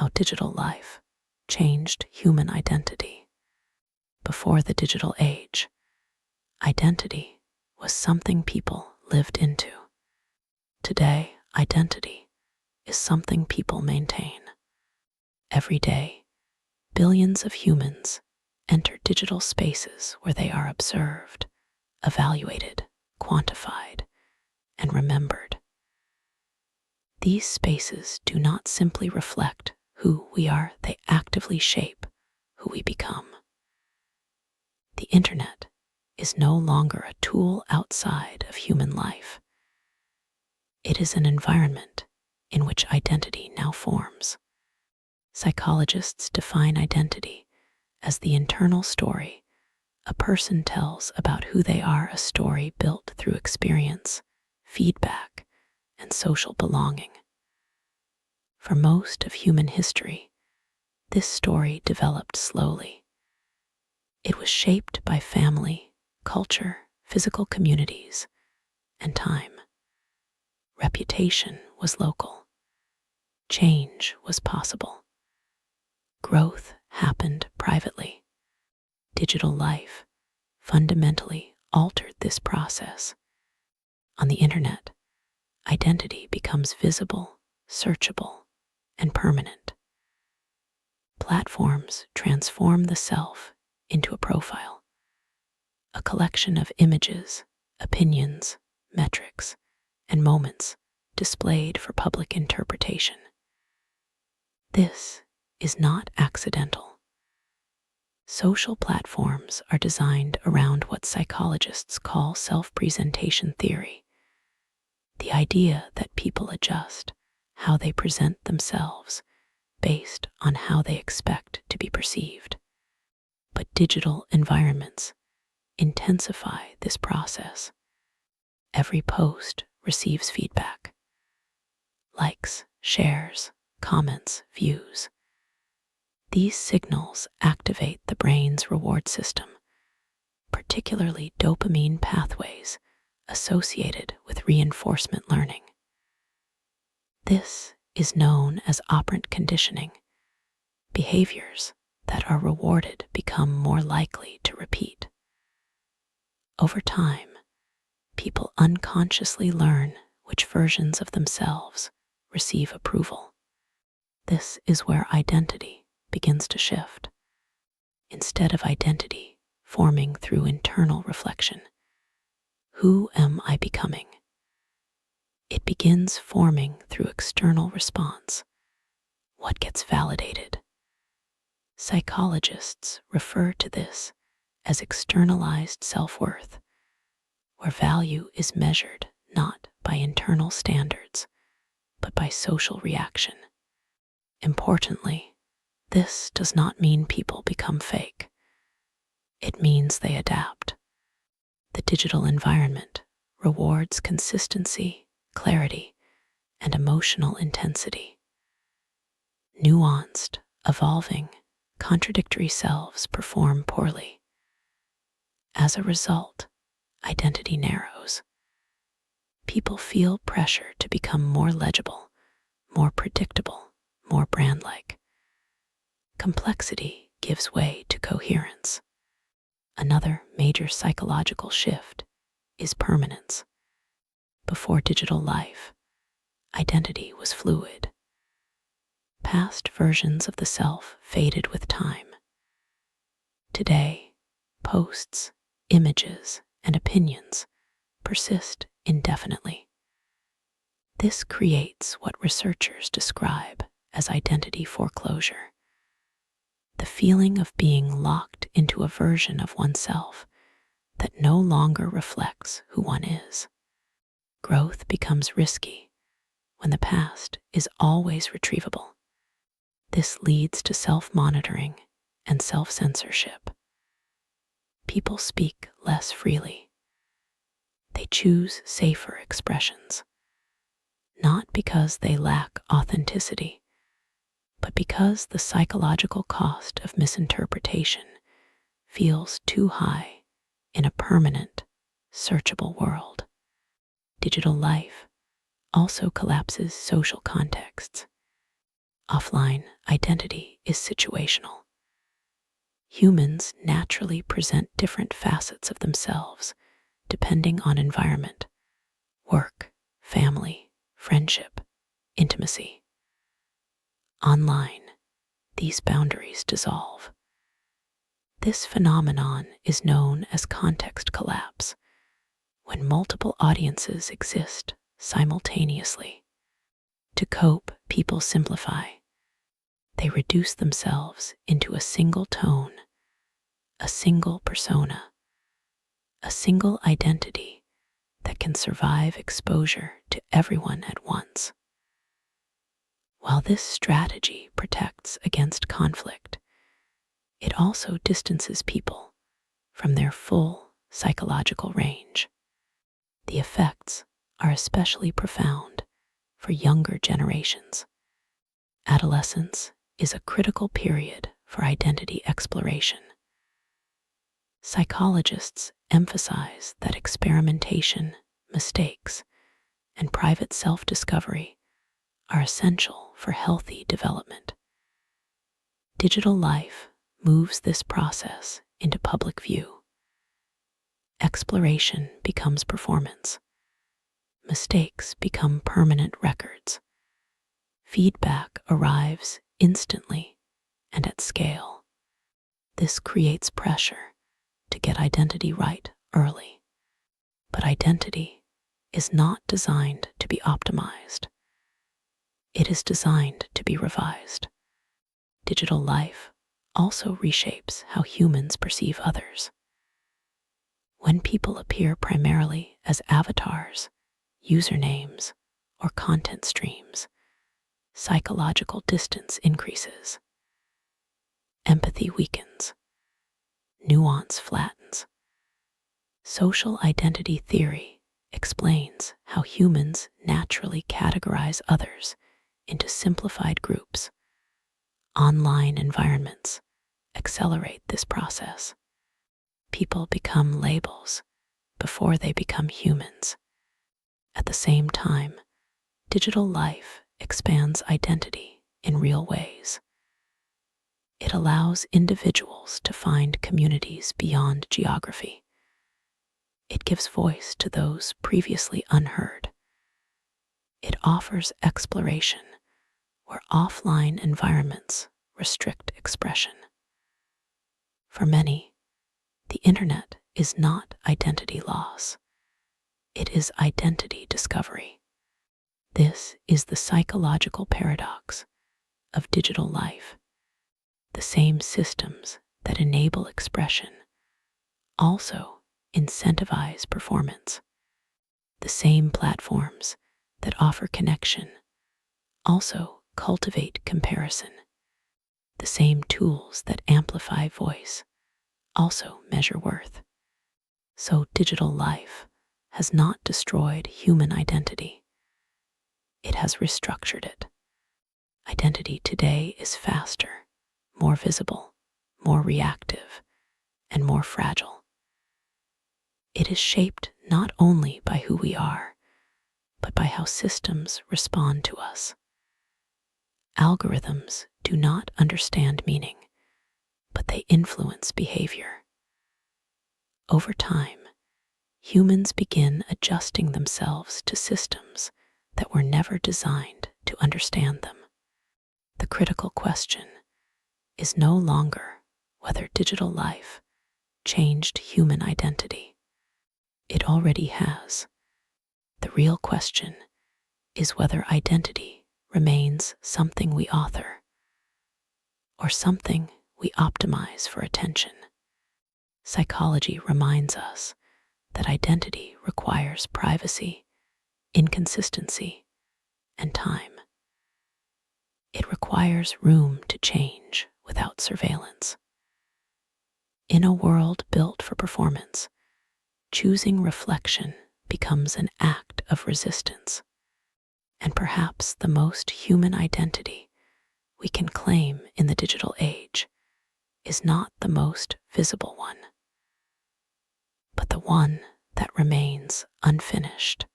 how digital life changed human identity. Before the digital age, identity was something people lived into. Today, identity is something people maintain. Every day, billions of humans enter digital spaces where they are observed, evaluated, quantified, and remembered. These spaces do not simply reflect who we are, they actively shape who we become. The internet is no longer a tool outside of human life. It is an environment in which identity now forms. Psychologists define identity as the internal story a person tells about who they are, a story built through experience, feedback, and social belonging. For most of human history, this story developed slowly. It was shaped by family, culture, physical communities, and time. Reputation was local. Change was possible. Growth happened privately. Digital life fundamentally altered this process. On the internet, identity becomes visible, searchable, and permanent. Platforms transform the self into a profile, a collection of images, opinions, metrics, and moments displayed for public interpretation. This is not accidental. Social platforms are designed around what psychologists call self-presentation theory, the idea that people adjust how they present themselves based on how they expect to be perceived. But digital environments intensify this process. Every post receives feedback: likes, shares, comments, views. These signals activate the brain's reward system, particularly dopamine pathways associated with reinforcement learning. This is known as operant conditioning. Behaviors that are rewarded become more likely to repeat. Over time, people unconsciously learn which versions of themselves receive approval. This is where identity begins to shift. Instead of identity forming through internal reflection, who am I becoming? It begins forming through external response. What gets validated? Psychologists refer to this as externalized self-worth, where value is measured not by internal standards, but by social reaction. Importantly, this does not mean people become fake. It means they adapt. The digital environment rewards consistency, clarity, and emotional intensity. Nuanced, evolving, contradictory selves perform poorly. As a result, identity narrows. People feel pressure to become more legible, more predictable, more brand-like. Complexity gives way to coherence. Another major psychological shift is permanence. Before digital life, identity was fluid. Past versions of the self faded with time. Today, posts, images, and opinions persist indefinitely. This creates what researchers describe as identity foreclosure, the feeling of being locked into a version of oneself that no longer reflects who one is. Growth becomes risky when the past is always retrievable. This leads to self-monitoring and self-censorship. People speak less freely. They choose safer expressions, not because they lack authenticity, but because the psychological cost of misinterpretation feels too high in a permanent, searchable world. Digital life also collapses social contexts. Offline identity is situational. Humans naturally present different facets of themselves depending on environment, work, family, friendship, intimacy. Online, these boundaries dissolve. This phenomenon is known as context collapse, when multiple audiences exist simultaneously. To cope, people simplify. They reduce themselves into a single tone, a single persona, a single identity that can survive exposure to everyone at once. While this strategy protects against conflict, it also distances people from their full psychological range. The effects are especially profound for younger generations. Adolescence is a critical period for identity exploration. Psychologists emphasize that experimentation, mistakes, and private self-discovery are essential for healthy development. Digital life moves this process into public view. Exploration becomes performance. Mistakes become permanent records. Feedback arrives instantly and at scale. This creates pressure to get identity right early. But identity is not designed to be optimized. It is designed to be revised. Digital life also reshapes how humans perceive others. When people appear primarily as avatars, usernames, or content streams, psychological distance increases. Empathy weakens. Nuance flattens. Social identity theory explains how humans naturally categorize others into simplified groups. Online environments accelerate this process. People become labels before they become humans. At the same time, digital life expands identity in real ways. It allows individuals to find communities beyond geography. It gives voice to those previously unheard. It offers exploration where offline environments restrict expression. For many, the internet is not identity loss. It is identity discovery. This is the psychological paradox of digital life. The same systems that enable expression also incentivize performance. The same platforms that offer connection also cultivate comparison. The same tools that amplify voice also measure worth. So digital life has not destroyed human identity. It has restructured it. Identity today is faster, more visible, more reactive, and more fragile. It is shaped not only by who we are, but by how systems respond to us. Algorithms do not understand meaning, but they influence behavior. Over time, humans begin adjusting themselves to systems that were never designed to understand them. The critical question is no longer whether digital life changed human identity. It already has. The real question is whether identity remains something we author or something we optimize for attention. Psychology reminds us that identity requires privacy, inconsistency, and time. It requires room to change without surveillance. In a world built for performance, choosing reflection becomes an act of resistance. And perhaps the most human identity we can claim in the digital age is not the most visible one, but the one that remains unfinished.